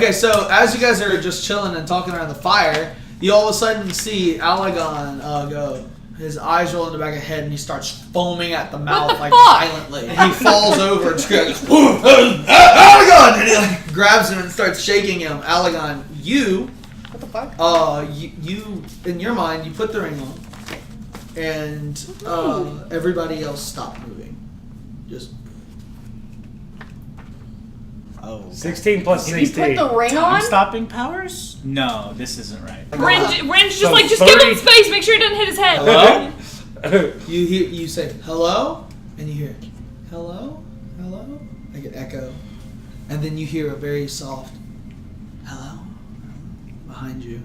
Okay, so as you guys are just chilling and talking around the fire, you all of a sudden see Alagon go. His eyes roll in the back of his head and he starts foaming at the mouth violently. And he falls over and screams, Alagon! And he grabs him and starts shaking him. Alagon, you... What the fuck? You in your mind, you put the ring on. And everybody else stopped moving. Just... Oh. 16 plus 16. You put the ring on? Stopping powers? No, this isn't right. Rand's just like, just give him space, make sure he doesn't hit his head. Hello? you say, hello? And you hear, hello? Hello? Like an echo. And then you hear a very soft, hello? Behind you.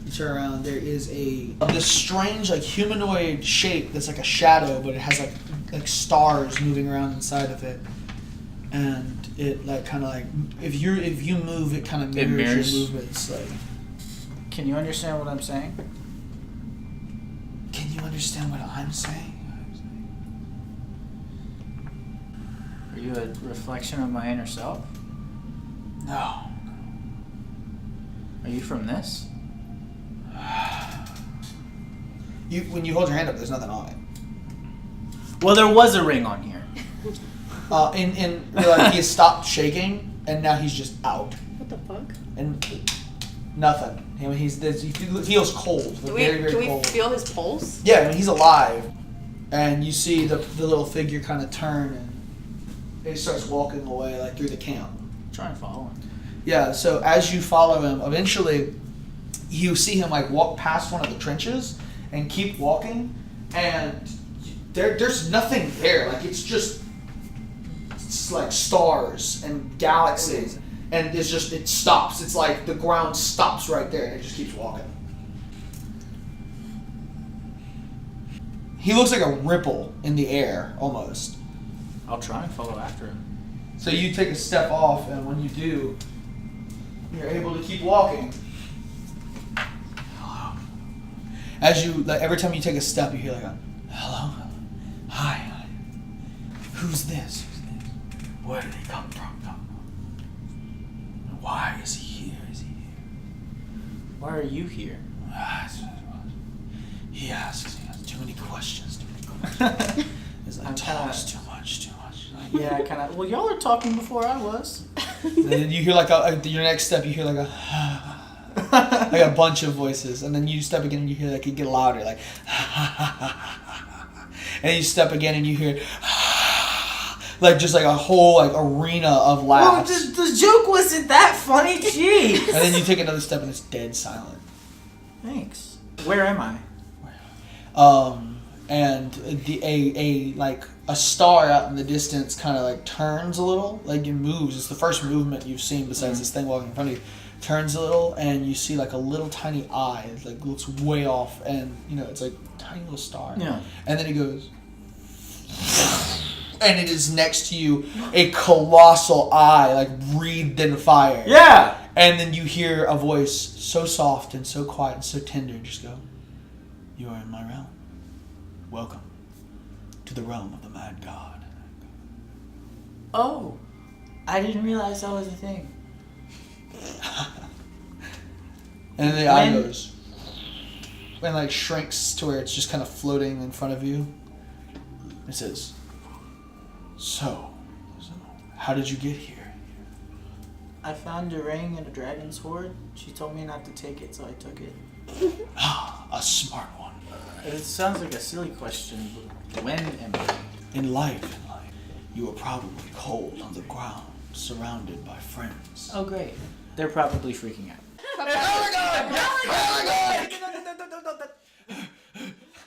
You turn around, there is this strange like humanoid shape that's like a shadow, but it has like stars moving around inside of it. And it like kind of like if you move, it kind of mirrors your movements. Like, can you understand what I'm saying? Can you understand what I'm saying? Are you a reflection of my inner self? No. Are you from this? When you hold your hand up, there's nothing on it. Well, there was a ring on here. Like he stopped shaking, and now he's just out. What the fuck? And nothing. I mean, he feels cold. Can very we cold. feel his pulse? Yeah, I mean, he's alive. And you see the little figure kind of turn, and he starts walking away like through the camp. Try and follow him. Yeah, so as you follow him, eventually you see him like walk past one of the trenches and keep walking, and there's nothing there. Like it's like stars and galaxies, and it stops. It's like the ground stops right there, and it just keeps walking. He looks like a ripple in the air, almost. I'll try and follow after him. So you take a step off, and when you do, you're able to keep walking. Hello. As you, like, every time you take a step, you hear like a, hello, hi, who's this? Where did he come from? Why is he here? Why are you here? He asks too many questions. It's like, talks too much. Yeah, kind of. Well, y'all are talking before I was. And then you hear like your next step, you hear like a like a bunch of voices, and then you step again and you hear like it get louder, like and you step again and you hear like just like a whole like arena of laughs. Oh, the joke wasn't that funny, jeez. And then you take another step and it's dead silent. Thanks. Where am I? And a star out in the distance kind of like turns a little, like it moves. It's the first movement you've seen besides this thing walking in front of you. Turns a little, and you see like a little tiny eye, like looks way off, and it's like a tiny little star. Yeah. And then it goes, and it is next to you, a colossal eye, like wreathed in fire. Yeah. And then you hear a voice so soft and so quiet and so tender, just go, "You are in my realm. Welcome to the realm of the mad god." Oh, I didn't realize that was a thing. And the eye goes and like shrinks to where it's just kind of floating in front of you. It says, so how did you get here? I found a ring and a dragon's sword. She told me not to take it, so I took it. A smart one. It sounds like a silly question, but when am I? In life, you were probably cold on the ground, surrounded by friends. Oh, great. They're probably freaking out.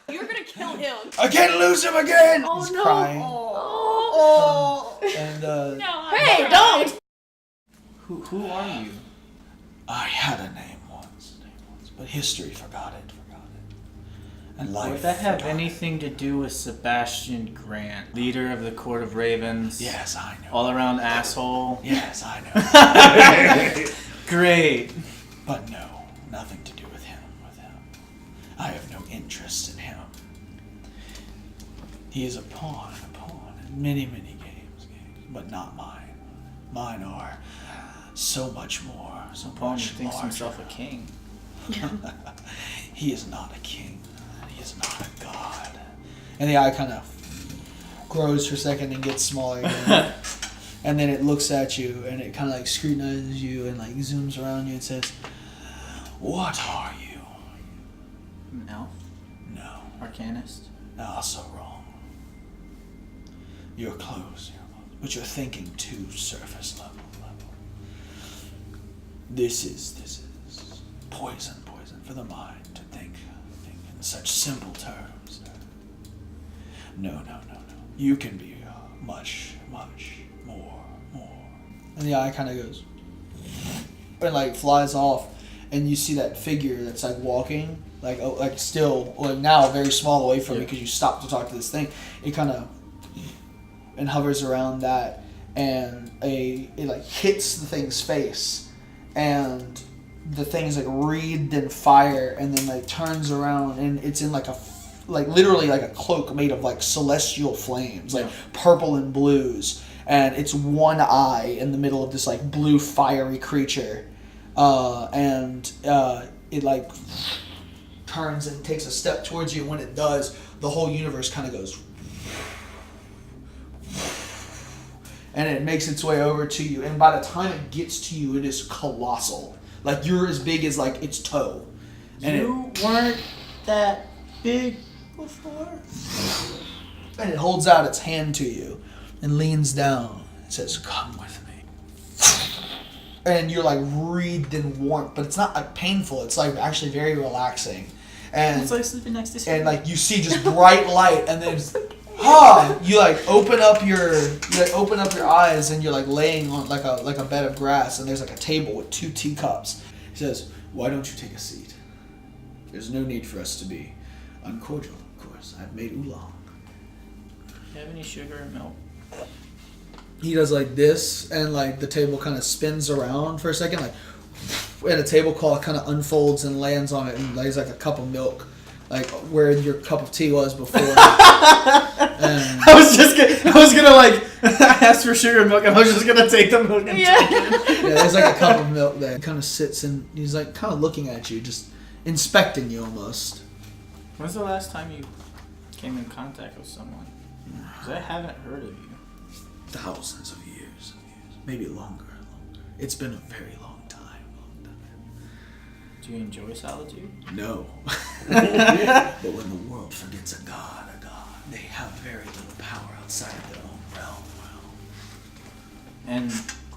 You're gonna kill him. I can't lose him again! Oh, He's no. crying. Oh. And No, Hey, don't! Who are you? I had a name once, but history forgot it. And life. Would that have anything to do with Sebastian Grant, leader of the Court of Ravens? Yes, I know. All around asshole? Yes, I know. Great. But no, nothing to do with him. I have no interest in him. He is a pawn in many, many games, but not mine. Mine are so much more, so Paul much thinks larger. himself a king. He is not a king. He is not a god. And the eye kind of grows for a second and gets smaller again. And then it looks at you and it kind of like scrutinizes you and like zooms around you and says, "What are you?" An elf? No. Arcanist? So wrong. You're close, but you're thinking too surface level. This is poison for the mind to think in such simple terms. No. You can be much more. And the eye kind of goes and like flies off, and you see that figure that's like walking, like still, like now very small away from you because you stopped to talk to this thing. It kind of and hovers around that, and it like hits the thing's face, and the thing's like wreathed in fire, and then like turns around, and it's in like literally like a cloak made of like celestial flames, like purple and blues, and it's one eye in the middle of this like blue fiery creature, and it like turns and takes a step towards you, and when it does, the whole universe kind of goes, and it makes its way over to you, and by the time it gets to you, it is colossal. Like, you're as big as like its toe. And you weren't that big before? And it holds out its hand to you and leans down and says, "Come with me." And you're like wreathed in warmth, but it's not like painful. It's like actually very relaxing. And it's like sleeping next to you. And like you see just bright light, and then you like open up your eyes, and you're like laying on like a bed of grass, and there's like a table with 2 teacups. He says, "Why don't you take a seat? There's no need for us to be uncordial, of course. I've made oolong." Do you have any sugar and milk? He does like this, and like the table kind of spins around for a second, like, and a tablecloth kind of unfolds and lands on it, and lays like a cup of milk, like where your cup of tea was before. I was gonna like ask for sugar and milk, and I was just gonna take the milk and take it. Yeah, there's like a cup of milk there. He kind of sits and he's like kind of looking at you, just inspecting you almost. When's the last time you came in contact with someone? Because I haven't heard of you. Thousands of years. Maybe longer. It's been a very long time. Do you enjoy solitude? No. But when the world forgets a god, they have very little power outside of their own realm. And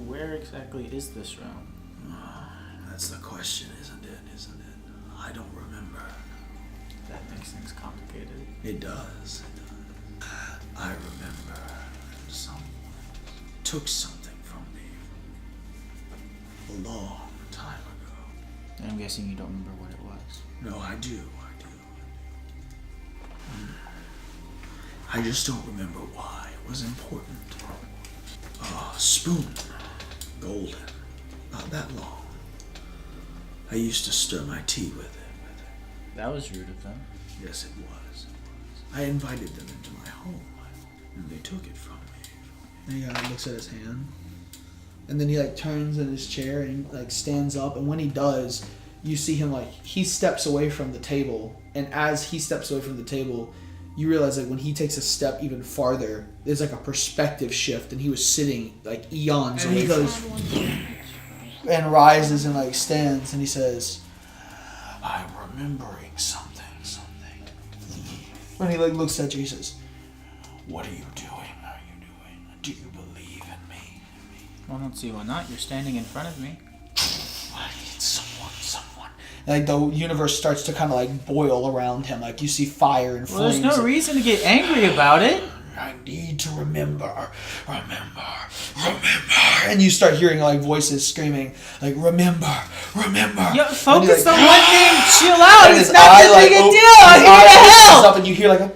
where exactly is this realm? That's the question, isn't it? I don't remember. That makes things complicated. It does. I remember someone took something from me a long time ago. And I'm guessing you don't remember what it was. No, I do. I just don't remember why it was important. Spoon. Golden. Not that long. I used to stir my tea with it. That was rude of them. Yes, it was. I invited them into my home, and they took it from me. And he looks at his hand, and then he like turns in his chair and like stands up, and when he does, you see him like he steps away from the table, and as he steps away from the table, you realize like when he takes a step even farther, there's like a perspective shift, and he was sitting like eons away. He goes and rises and like stands, and he says, "I'm remembering something." When he like looks at you, he says, "What are you doing? Do you believe in me?" Well, I don't see why not. You're standing in front of me. I need someone. And, like the universe starts to kind of like boil around him. Like you see fire and flames. Well, there's no reason to get angry about it. I need to remember. And you start hearing like voices screaming, like, remember. Yo, focus like, on one thing. Chill out. And It's his not eye, that big a like, deal. his eye What the opens hell? up, and you hear like a